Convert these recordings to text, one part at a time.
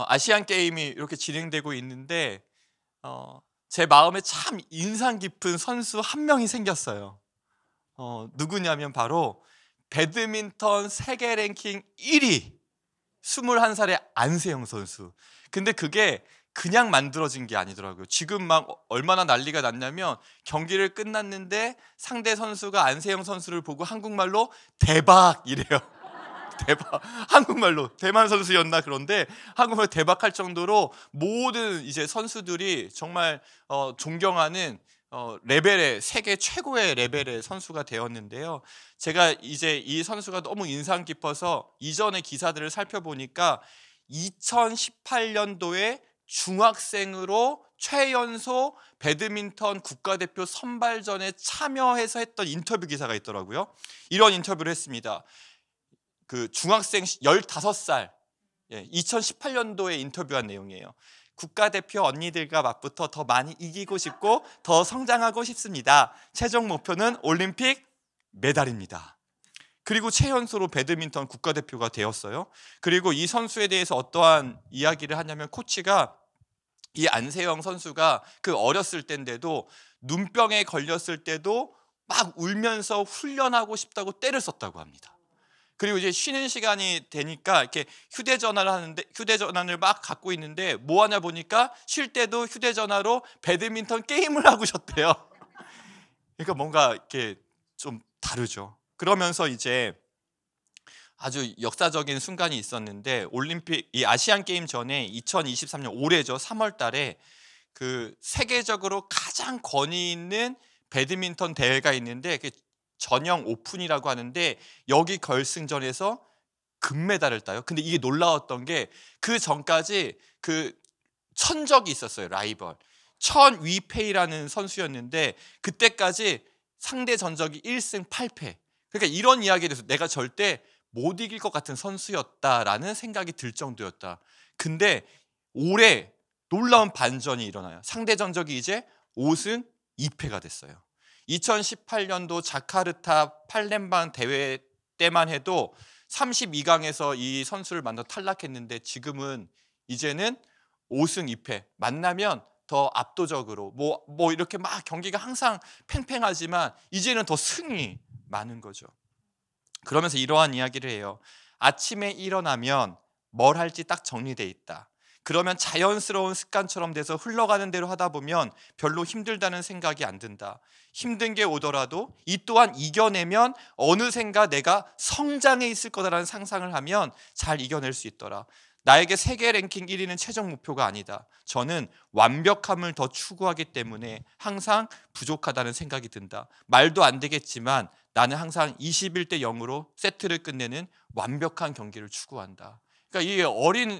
아시안 게임이 이렇게 진행되고 있는데 제 마음에 참 인상 깊은 선수 한 명이 생겼어요. 누구냐면 바로 배드민턴 세계 랭킹 1위 21살의 안세영 선수. 근데 그게 그냥 만들어진 게 아니더라고요. 지금 막 얼마나 난리가 났냐면 경기를 끝났는데 상대 선수가 안세영 선수를 보고 한국말로 대박 이래요. 대박. 한국말로 대만 선수였나. 그런데 한국말로 대박할 정도로 모든 이제 선수들이 정말 존경하는 레벨의 세계 최고의 레벨의 선수가 되었는데요. 제가 이제 이 선수가 너무 인상 깊어서 이전의 기사들을 살펴보니까 2018년도에 중학생으로 최연소 배드민턴 국가대표 선발전에 참여해서 했던 인터뷰 기사가 있더라고요. 이런 인터뷰를 했습니다. 그 중학생 15살 2018년도에 인터뷰한 내용이에요. 국가대표 언니들과 맞붙어 더 많이 이기고 싶고 더 성장하고 싶습니다. 최종 목표는 올림픽 메달입니다. 그리고 최연소로 배드민턴 국가대표가 되었어요. 그리고 이 선수에 대해서 어떠한 이야기를 하냐면 코치가 이 안세영 선수가 그 어렸을 때인데도 눈병에 걸렸을 때도 막 울면서 훈련하고 싶다고 떼를 썼다고 합니다. 그리고 이제 쉬는 시간이 되니까 이렇게 휴대전화를 하는데 휴대전화를 막 갖고 있는데 뭐 하냐 보니까 쉴 때도 휴대전화로 배드민턴 게임을 하고 싶대요. 그러니까 뭔가 이렇게 좀 다르죠. 그러면서 이제 아주 역사적인 순간이 있었는데 올림픽 이 아시안 게임 전에 2023년 올해죠. 3월 달에 그 세계적으로 가장 권위 있는 배드민턴 대회가 있는데 전형 오픈이라고 하는데 여기 결승전에서 금메달을 따요. 근데 이게 놀라웠던 게 그 전까지 그 천적이 있었어요. 라이벌 천위페이라는 선수였는데 그때까지 상대 전적이 1승 8패. 그러니까 이런 이야기에 대해서 내가 절대 못 이길 것 같은 선수였다라는 생각이 들 정도였다. 근데 올해 놀라운 반전이 일어나요. 상대 전적이 이제 5승 2패가 됐어요. 2018년도 자카르타 팔렘방 대회 때만 해도 32강에서 이 선수를 만나 탈락했는데 지금은 이제는 5승 2패. 만나면 더 압도적으로 뭐 이렇게 막 경기가 항상 팽팽하지만 이제는 더 승이 많은 거죠. 그러면서 이러한 이야기를 해요. 아침에 일어나면 뭘 할지 딱 정리돼 있다. 그러면 자연스러운 습관처럼 돼서 흘러가는 대로 하다 보면 별로 힘들다는 생각이 안 든다. 힘든 게 오더라도 이 또한 이겨내면 어느샌가 내가 성장해 있을 거다라는 상상을 하면 잘 이겨낼 수 있더라. 나에게 세계 랭킹 1위는 최종 목표가 아니다. 저는 완벽함을 더 추구하기 때문에 항상 부족하다는 생각이 든다. 말도 안 되겠지만 나는 항상 21대 0으로 세트를 끝내는 완벽한 경기를 추구한다. 그러니까 이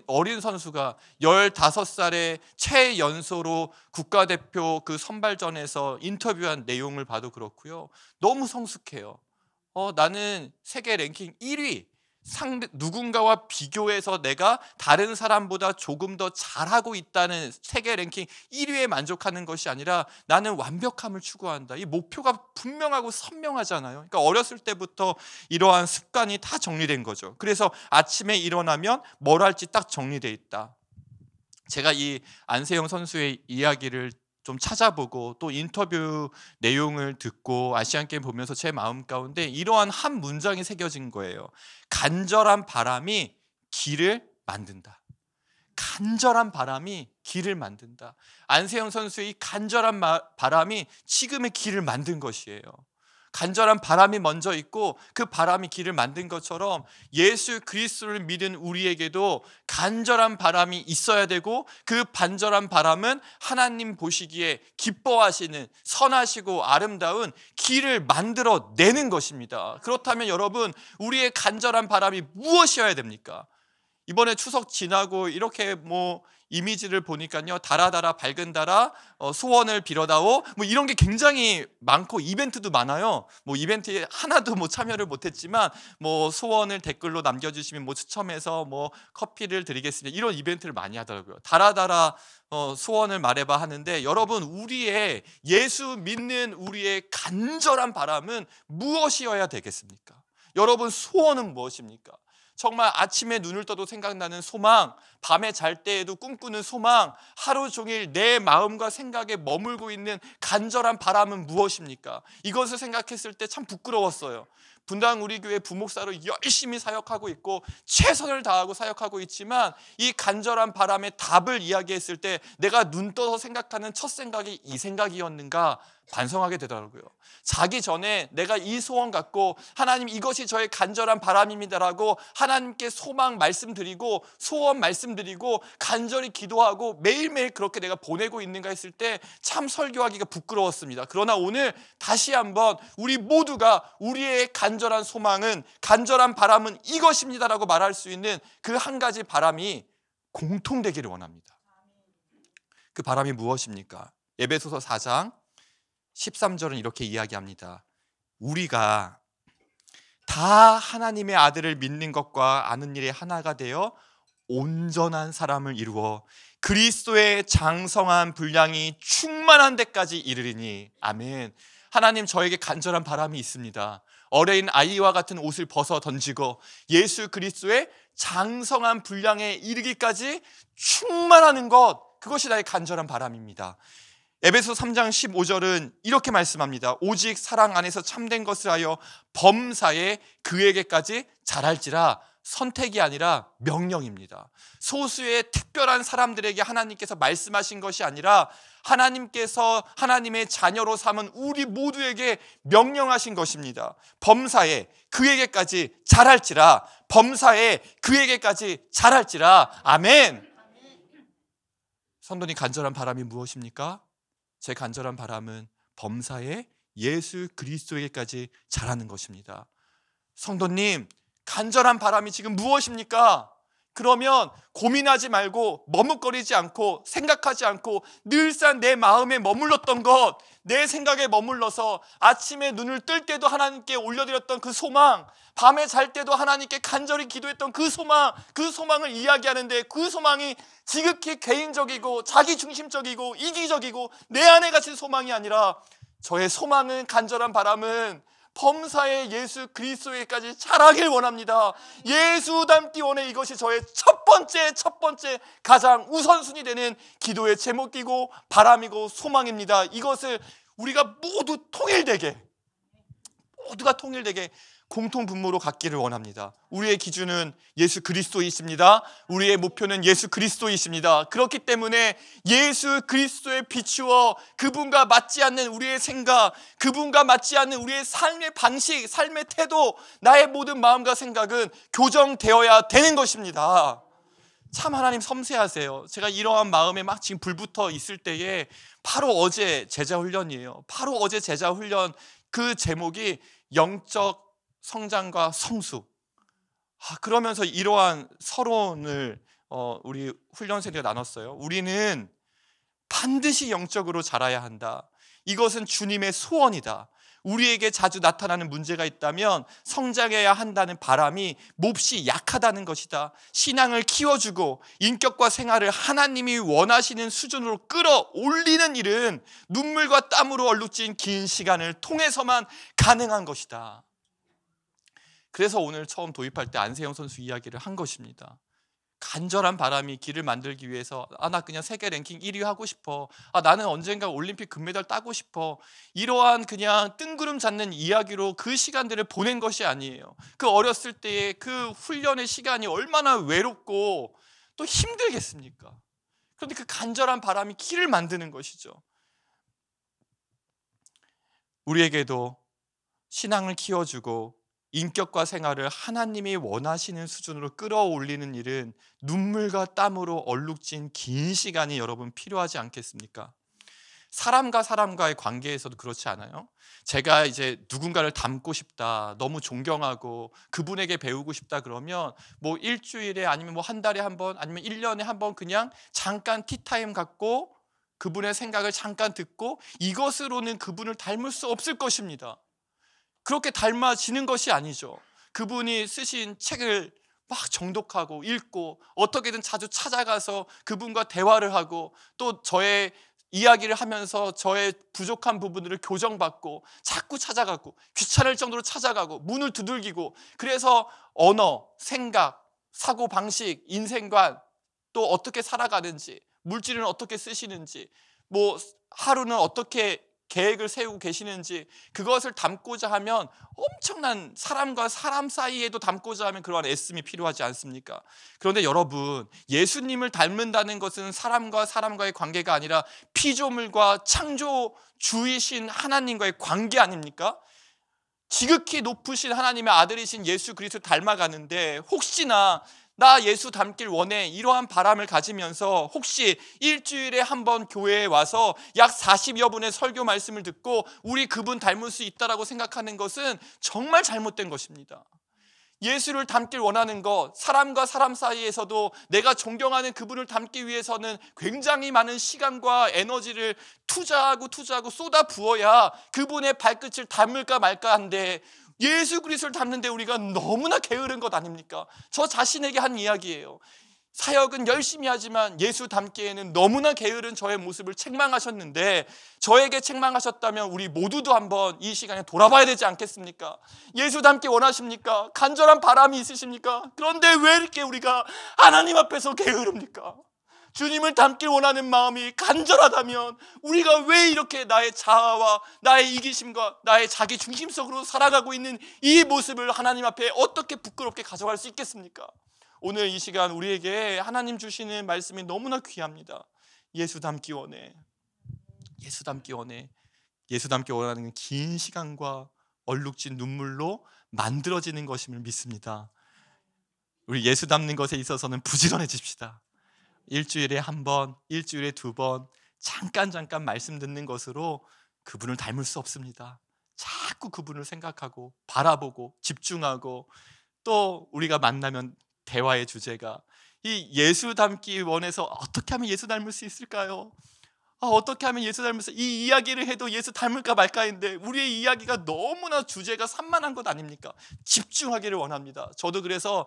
어린 선수가 15살의 최연소로 국가대표 그 선발전에서 인터뷰한 내용을 봐도 그렇고요. 너무 성숙해요. 나는 세계 랭킹 1위 누군가와 비교해서 내가 다른 사람보다 조금 더 잘하고 있다는 세계 랭킹 1위에 만족하는 것이 아니라 나는 완벽함을 추구한다. 이 목표가 분명하고 선명하잖아요. 그러니까 어렸을 때부터 이러한 습관이 다 정리된 거죠. 그래서 아침에 일어나면 뭘 할지 딱 정리돼 있다. 제가 이 안세영 선수의 이야기를 좀 찾아보고 또 인터뷰 내용을 듣고 아시안게임 보면서 제 마음 가운데 이러한 한 문장이 새겨진 거예요. 간절한 바람이 길을 만든다. 간절한 바람이 길을 만든다. 안세영 선수의 이 간절한 바람이 지금의 길을 만든 것이에요. 간절한 바람이 먼저 있고 그 바람이 길을 만든 것처럼 예수 그리스도를 믿은 우리에게도 간절한 바람이 있어야 되고 그 간절한 바람은 하나님 보시기에 기뻐하시는 선하시고 아름다운 길을 만들어 내는 것입니다. 그렇다면 여러분, 우리의 간절한 바람이 무엇이어야 됩니까? 이번에 추석 지나고 이렇게 이미지를 보니까요, 달아달아 밝은 달아 소원을 빌어다오 이런 게 굉장히 많고 이벤트도 많아요. 이벤트에 하나도 참여를 못했지만 소원을 댓글로 남겨주시면 추첨해서 커피를 드리겠습니다. 이런 이벤트를 많이 하더라고요. 달아달아 소원을 말해봐 하는데, 여러분, 우리의 예수 믿는 우리의 간절한 바람은 무엇이어야 되겠습니까? 여러분, 소원은 무엇입니까? 정말 아침에 눈을 떠도 생각나는 소망, 밤에 잘 때에도 꿈꾸는 소망, 하루 종일 내 마음과 생각에 머물고 있는 간절한 바람은 무엇입니까? 이것을 생각했을 때 참 부끄러웠어요. 분당 우리 교회 부목사로 열심히 사역하고 있고 최선을 다하고 사역하고 있지만 이 간절한 바람의 답을 이야기했을 때 내가 눈 떠서 생각하는 첫 생각이 이 생각이었는가 반성하게 되더라고요. 자기 전에 내가 이 소원 갖고 하나님 이것이 저의 간절한 바람입니다라고 하나님께 소망 말씀드리고 소원 말씀드리고 간절히 기도하고 매일매일 그렇게 내가 보내고 있는가 했을 때 참 설교하기가 부끄러웠습니다. 그러나 오늘 다시 한번 우리 모두가 우리의 간절한 소망은 간절한 바람은 이것입니다라고 말할 수 있는 그 한 가지 바람이 공통되기를 원합니다. 그 바람이 무엇입니까? 에베소서 4장 13절은 이렇게 이야기합니다. 우리가 다 하나님의 아들을 믿는 것과 아는 일에 하나가 되어 온전한 사람을 이루어 그리스도의 장성한 분량이 충만한 데까지 이르리니. 아멘. 하나님 저에게 간절한 바람이 있습니다. 어린 아이와 같은 옷을 벗어 던지고 예수 그리스도의 장성한 분량에 이르기까지 충만하는 것, 그것이 나의 간절한 바람입니다. 에베소 3장 15절은 이렇게 말씀합니다. 오직 사랑 안에서 참된 것을 하여 범사에 그에게까지 자랄지라. 선택이 아니라 명령입니다. 소수의 특별한 사람들에게 하나님께서 말씀하신 것이 아니라 하나님께서 하나님의 자녀로 삼은 우리 모두에게 명령하신 것입니다. 범사에 그에게까지 자랄지라. 범사에 그에게까지 자랄지라. 아멘. 성도님, 간절한 바람이 무엇입니까? 제 간절한 바람은 범사에 예수 그리스도에게까지 자라는 것입니다. 성도님, 간절한 바람이 지금 무엇입니까? 그러면 고민하지 말고 머뭇거리지 않고 생각하지 않고 늘상 내 마음에 머물렀던 것, 내 생각에 머물러서 아침에 눈을 뜰 때도 하나님께 올려드렸던 그 소망, 밤에 잘 때도 하나님께 간절히 기도했던 그 소망을 이야기하는데 그 소망이 지극히 개인적이고 자기중심적이고 이기적이고 내 안에 갇힌 소망이 아니라 저의 소망은, 간절한 바람은 범사에 예수 그리스도에게까지 자라길 원합니다. 예수 닮기 원해. 이것이 저의 첫 번째 가장 우선순위 되는 기도의 제목이고 바람이고 소망입니다. 이것을 우리가 모두가 통일되게 공통 분모로 갖기를 원합니다. 우리의 기준은 예수 그리스도이십니다. 우리의 목표는 예수 그리스도이십니다. 그렇기 때문에 예수 그리스도에 비추어 그분과 맞지 않는 우리의 생각, 그분과 맞지 않는 우리의 삶의 방식, 삶의 태도, 나의 모든 마음과 생각은 교정되어야 되는 것입니다. 참 하나님 섬세하세요. 제가 이러한 마음에 막 지금 불붙어 있을 때에 바로 어제 제자훈련이에요. 바로 어제 제자훈련 그 제목이 영적 성장과 성숙. 그러면서 이러한 서론을 우리 훈련생들이 나눴어요. 우리는 반드시 영적으로 자라야 한다. 이것은 주님의 소원이다. 우리에게 자주 나타나는 문제가 있다면 성장해야 한다는 바람이 몹시 약하다는 것이다. 신앙을 키워주고 인격과 생활을 하나님이 원하시는 수준으로 끌어올리는 일은 눈물과 땀으로 얼룩진 긴 시간을 통해서만 가능한 것이다. 그래서 오늘 처음 도입할 때 안세영 선수 이야기를 한 것입니다. 간절한 바람이 길을 만들기 위해서 나 그냥 세계 랭킹 1위 하고 싶어. 나는 언젠가 올림픽 금메달 따고 싶어. 이러한 그냥 뜬구름 잡는 이야기로 그 시간들을 보낸 것이 아니에요. 그 어렸을 때의 그 훈련의 시간이 얼마나 외롭고 또 힘들겠습니까? 그런데 그 간절한 바람이 길을 만드는 것이죠. 우리에게도 신앙을 키워주고 인격과 생활을 하나님이 원하시는 수준으로 끌어올리는 일은 눈물과 땀으로 얼룩진 긴 시간이 여러분 필요하지 않겠습니까? 사람과 사람과의 관계에서도 그렇지 않아요? 제가 이제 누군가를 닮고 싶다, 너무 존경하고 그분에게 배우고 싶다 그러면 뭐 일주일에 아니면 뭐 한 달에 한 번 아니면 1년에 한 번 그냥 잠깐 티타임 갖고 그분의 생각을 잠깐 듣고 이것으로는 그분을 닮을 수 없을 것입니다. 그렇게 닮아지는 것이 아니죠. 그분이 쓰신 책을 막 정독하고 읽고 어떻게든 자주 찾아가서 그분과 대화를 하고 또 저의 이야기를 하면서 저의 부족한 부분들을 교정받고 자꾸 찾아가고 귀찮을 정도로 찾아가고 문을 두들기고, 그래서 언어, 생각, 사고방식, 인생관, 또 어떻게 살아가는지, 물질은 어떻게 쓰시는지, 뭐 하루는 어떻게 계획을 세우고 계시는지, 그것을 담고자 하면 엄청난, 사람과 사람 사이에도 담고자 하면 그러한 애씀이 필요하지 않습니까? 그런데 여러분, 예수님을 닮는다는 것은 사람과 사람과의 관계가 아니라 피조물과 창조주이신 하나님과의 관계 아닙니까? 지극히 높으신 하나님의 아들이신 예수 그리스도 닮아가는데, 혹시나 나 예수 닮길 원해, 이러한 바람을 가지면서 혹시 일주일에 한 번 교회에 와서 약 40여 분의 설교 말씀을 듣고 우리 그분 닮을 수 있다라고 생각하는 것은 정말 잘못된 것입니다. 예수를 닮길 원하는 것, 사람과 사람 사이에서도 내가 존경하는 그분을 닮기 위해서는 굉장히 많은 시간과 에너지를 투자하고 쏟아 부어야 그분의 발끝을 닮을까 말까 한데, 예수 그리스도를 닮는데 우리가 너무나 게으른 것 아닙니까? 저 자신에게 한 이야기예요. 사역은 열심히 하지만 예수 닮기에는 너무나 게으른 저의 모습을 책망하셨는데, 저에게 책망하셨다면 우리 모두도 한번 이 시간에 돌아봐야 되지 않겠습니까? 예수 닮기 원하십니까? 간절한 바람이 있으십니까? 그런데 왜 이렇게 우리가 하나님 앞에서 게으릅니까? 주님을 닮길 원하는 마음이 간절하다면 우리가 왜 이렇게 나의 자아와 나의 이기심과 나의 자기 중심적으로 살아가고 있는 이 모습을 하나님 앞에 어떻게 부끄럽게 가져갈 수 있겠습니까? 오늘 이 시간 우리에게 하나님 주시는 말씀이 너무나 귀합니다. 예수 닮기 원해. 예수 닮기 원해. 예수 닮기 원하는 긴 시간과 얼룩진 눈물로 만들어지는 것임을 믿습니다. 우리 예수 닮는 것에 있어서는 부지런해집시다. 일주일에 한 번, 일주일에 두 번 잠깐 말씀 듣는 것으로 그분을 닮을 수 없습니다. 자꾸 그분을 생각하고 바라보고 집중하고, 또 우리가 만나면 대화의 주제가 이 예수 닮기 원해서 어떻게 하면 예수 닮을 수 있을까요? 어떻게 하면 예수 닮을 수, 이 이야기를 해도 예수 닮을까 말까인데 우리의 이야기가 너무나 주제가 산만한 것 아닙니까? 집중하기를 원합니다. 저도 그래서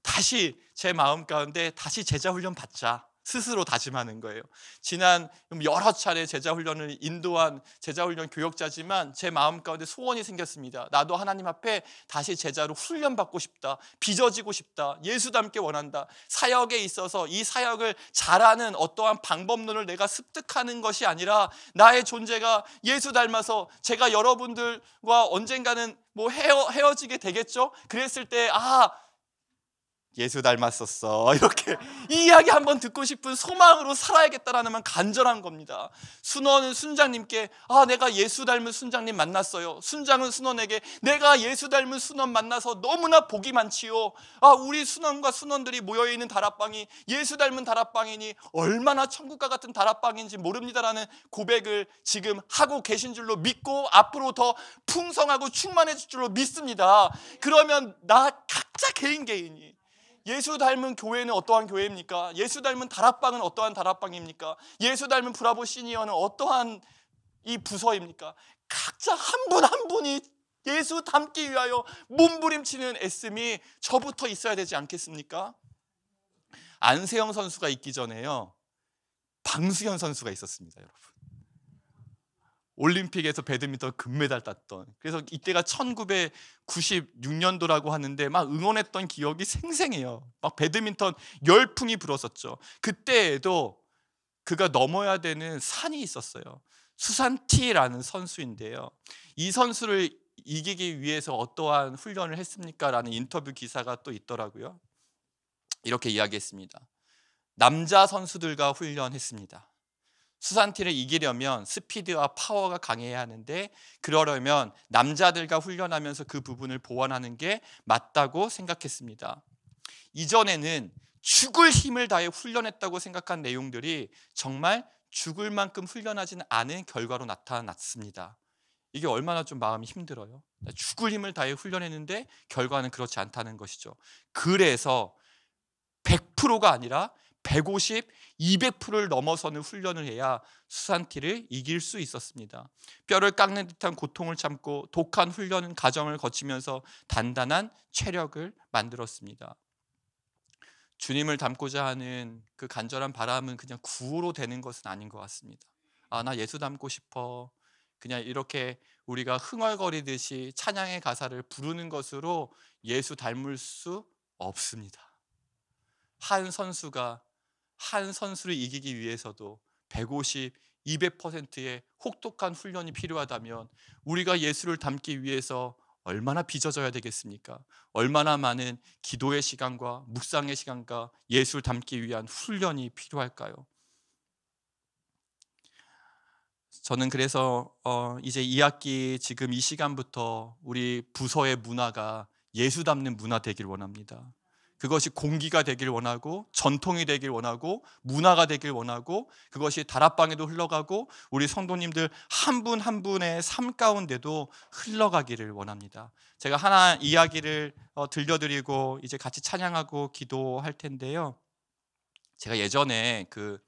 다시 제 마음 가운데 다시 제자 훈련 받자 스스로 다짐하는 거예요. 지난 여러 차례 제자 훈련을 인도한 제자 훈련 교역자지만 제 마음 가운데 소원이 생겼습니다. 나도 하나님 앞에 다시 제자로 훈련 받고 싶다. 빚어지고 싶다. 예수 닮게 원한다. 사역에 있어서 이 사역을 잘하는 어떠한 방법론을 내가 습득하는 것이 아니라 나의 존재가 예수 닮아서 제가 여러분들과 언젠가는 뭐 헤어지게 되겠죠. 그랬을 때 예수 닮았었어, 이렇게 이 이야기 한번 듣고 싶은 소망으로 살아야겠다라는 간절한 겁니다. 순원은 순장님께 내가 예수 닮은 순장님 만났어요. 순장은 순원에게 내가 예수 닮은 순원 만나서 너무나 복이 많지요. 우리 순원과 순원들이 모여있는 다락방이 예수 닮은 다락방이니 얼마나 천국과 같은 다락방인지 모릅니다라는 고백을 지금 하고 계신 줄로 믿고 앞으로 더 풍성하고 충만해질 줄로 믿습니다. 그러면 나 각자 개인이 예수 닮은 교회는 어떠한 교회입니까? 예수 닮은 다락방은 어떠한 다락방입니까? 예수 닮은 브라보 시니어는 어떠한 이 부서입니까? 각자 한 분 한 분이 예수 닮기 위하여 몸부림치는 애씀이 저부터 있어야 되지 않겠습니까? 안세영 선수가 있기 전에요, 방수현 선수가 있었습니다, 여러분. 올림픽에서 배드민턴 금메달 땄던, 그래서 이때가 1996년도라고 하는데 막 응원했던 기억이 생생해요. 막 배드민턴 열풍이 불었었죠. 그때에도 그가 넘어야 되는 산이 있었어요. 수산티라는 선수인데요, 이 선수를 이기기 위해서 어떠한 훈련을 했습니까? 라는 인터뷰 기사가 또 있더라고요. 이렇게 이야기했습니다. 남자 선수들과 훈련했습니다. 수산티를 이기려면 스피드와 파워가 강해야 하는데, 그러려면 남자들과 훈련하면서 그 부분을 보완하는 게 맞다고 생각했습니다. 이전에는 죽을 힘을 다해 훈련했다고 생각한 내용들이 정말 죽을 만큼 훈련하지는 않은 결과로 나타났습니다. 이게 얼마나 좀 마음이 힘들어요. 죽을 힘을 다해 훈련했는데 결과는 그렇지 않다는 것이죠. 그래서 100%가 아니라 150, 200%를 넘어서는 훈련을 해야 수산티를 이길 수 있었습니다. 뼈를 깎는 듯한 고통을 참고 독한 훈련 과정을 거치면서 단단한 체력을 만들었습니다. 주님을 닮고자 하는 그 간절한 바람은 그냥 구호로 되는 것은 아닌 것 같습니다. 아, 나 예수 닮고 싶어. 그냥 이렇게 우리가 흥얼거리듯이 찬양의 가사를 부르는 것으로 예수 닮을 수 없습니다. 한 선수를 이기기 위해서도 150, 200%의 혹독한 훈련이 필요하다면 우리가 예수를 닮기 위해서 얼마나 빚어져야 되겠습니까? 얼마나 많은 기도의 시간과 묵상의 시간과 예수를 닮기 위한 훈련이 필요할까요? 저는 그래서 이제 2학기 지금 이 시간부터 우리 부서의 문화가 예수 닮는 문화 되길 원합니다. 그것이 공기가 되길 원하고 전통이 되길 원하고 문화가 되길 원하고 그것이 다락방에도 흘러가고 우리 성도님들 한 분 한 분의 삶 가운데도 흘러가기를 원합니다. 제가 하나 이야기를 들려드리고 이제 같이 찬양하고 기도할 텐데요. 제가 예전에 그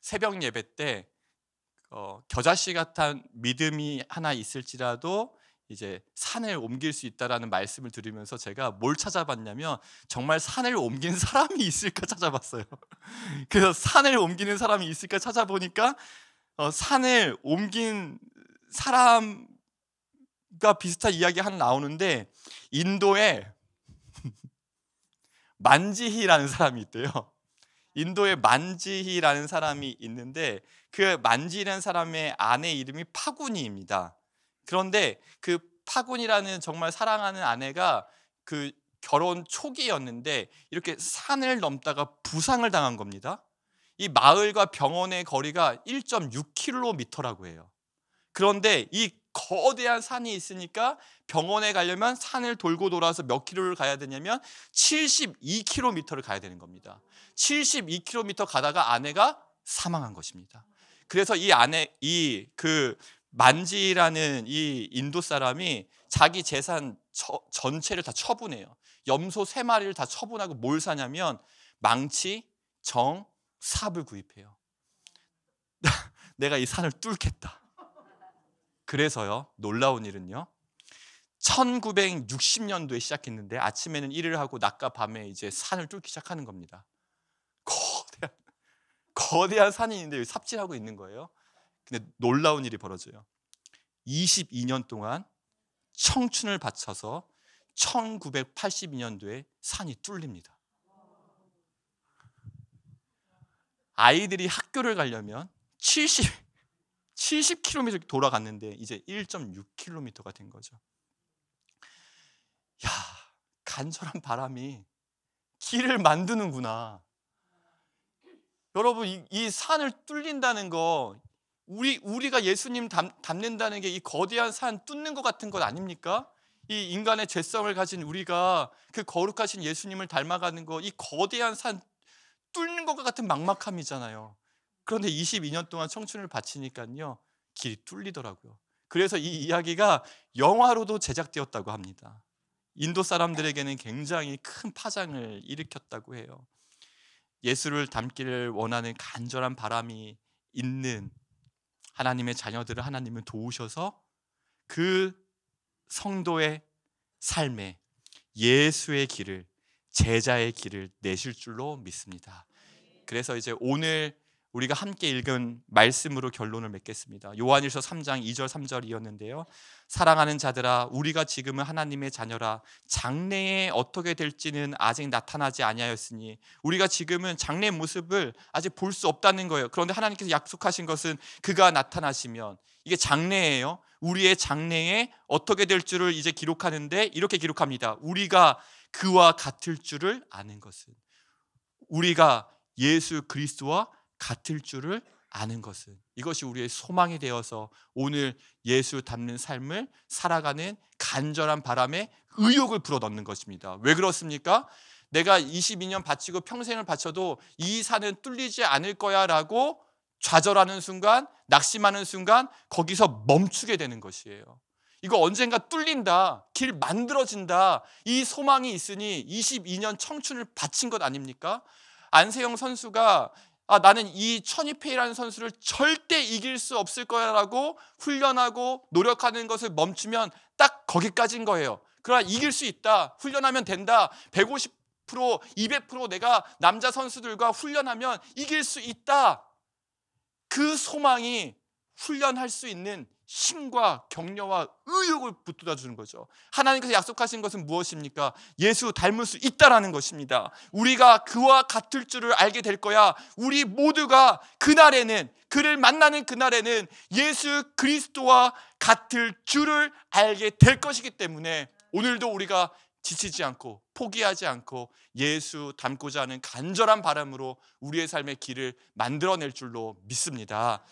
새벽 예배 때 겨자씨 같은 믿음이 하나 있을지라도 이제 산을 옮길 수 있다라는 말씀을 들으면서 제가 뭘 찾아봤냐면 정말 산을 옮긴 사람이 있을까 찾아봤어요. 그래서 산을 옮기는 사람이 있을까 찾아보니까 산을 옮긴 사람과 비슷한 이야기 하나 나오는데 인도에 만지히라는 사람이 있대요. 인도에 만지히라는 사람이 있는데 그 만지히라는 사람의 아내 이름이 파구니입니다. 그런데 그 파군이라는 정말 사랑하는 아내가 그 결혼 초기였는데 이렇게 산을 넘다가 부상을 당한 겁니다. 이 마을과 병원의 거리가 1.6km라고 해요. 그런데 이 거대한 산이 있으니까 병원에 가려면 산을 돌고 돌아서 몇 킬로를 가야 되냐면 72km를 가야 되는 겁니다. 72km 가다가 아내가 사망한 것입니다. 그래서 이 만지라는 이 인도 사람이 자기 재산 전체를 다 처분해요. 염소 3마리를 다 처분하고 뭘 사냐면 망치, 정, 삽을 구입해요. 내가 이 산을 뚫겠다. 그래서요, 놀라운 일은요, 1960년도에 시작했는데 아침에는 일을 하고 낮과 밤에 이제 산을 뚫기 시작하는 겁니다. 거대한 산이 있는데 여기 삽질하고 있는 거예요. 근데 놀라운 일이 벌어져요. 22년 동안 청춘을 바쳐서 1982년도에 산이 뚫립니다. 아이들이 학교를 가려면 70km 돌아갔는데 이제 1.6km가 된 거죠. 야, 간절한 바람이 길을 만드는구나. 여러분, 이 산을 뚫린다는 거, 우리가 예수님 닮는다는 게 이 거대한 산 뚫는 것 같은 것 아닙니까? 이 인간의 죄성을 가진 우리가 그 거룩하신 예수님을 닮아가는 거, 이 거대한 산 뚫는 것 같은 막막함이잖아요. 그런데 22년 동안 청춘을 바치니까요, 길이 뚫리더라고요. 그래서 이 이야기가 영화로도 제작되었다고 합니다. 인도 사람들에게는 굉장히 큰 파장을 일으켰다고 해요. 예수를 닮기를 원하는 간절한 바람이 있는 하나님의 자녀들을 하나님은 도우셔서 그 성도의 삶에 예수의 길을, 제자의 길을 내실 줄로 믿습니다. 그래서 이제 오늘 우리가 함께 읽은 말씀으로 결론을 맺겠습니다. 요한일서 3장 2절 3절이었는데요. 사랑하는 자들아, 우리가 지금은 하나님의 자녀라. 장래에 어떻게 될지는 아직 나타나지 아니하였으니 우리가 지금은 장래의 모습을 아직 볼 수 없다는 거예요. 그런데 하나님께서 약속하신 것은 그가 나타나시면, 이게 장래예요. 우리의 장래에 어떻게 될 줄을 이제 기록하는데 이렇게 기록합니다. 우리가 그와 같을 줄을 아는 것은, 우리가 예수 그리스도와 같을 줄을 아는 것은, 이것이 우리의 소망이 되어서 오늘 예수 닮는 삶을 살아가는 간절한 바람에 의욕을 불어넣는 것입니다. 왜 그렇습니까? 내가 22년 바치고 평생을 바쳐도 이 산은 뚫리지 않을 거야 라고 좌절하는 순간, 낙심하는 순간 거기서 멈추게 되는 것이에요. 이거 언젠가 뚫린다, 길 만들어진다, 이 소망이 있으니 22년 청춘을 바친 것 아닙니까? 안세영 선수가 나는 이 천이페이라는 선수를 절대 이길 수 없을 거야라고 훈련하고 노력하는 것을 멈추면 딱 거기까지인 거예요. 그러나 이길 수 있다, 훈련하면 된다, 150 200% 내가 남자 선수들과 훈련하면 이길 수 있다. 그 소망이 훈련할 수 있는 힘과 격려와 의욕을 북돋아 주는 거죠. 하나님께서 약속하신 것은 무엇입니까? 예수 닮을 수 있다라는 것입니다. 우리가 그와 같을 줄을 알게 될 거야. 우리 모두가 그날에는, 그를 만나는 그날에는 예수 그리스도와 같을 줄을 알게 될 것이기 때문에 오늘도 우리가 지치지 않고 포기하지 않고 예수 닮고자 하는 간절한 바람으로 우리의 삶의 길을 만들어낼 줄로 믿습니다.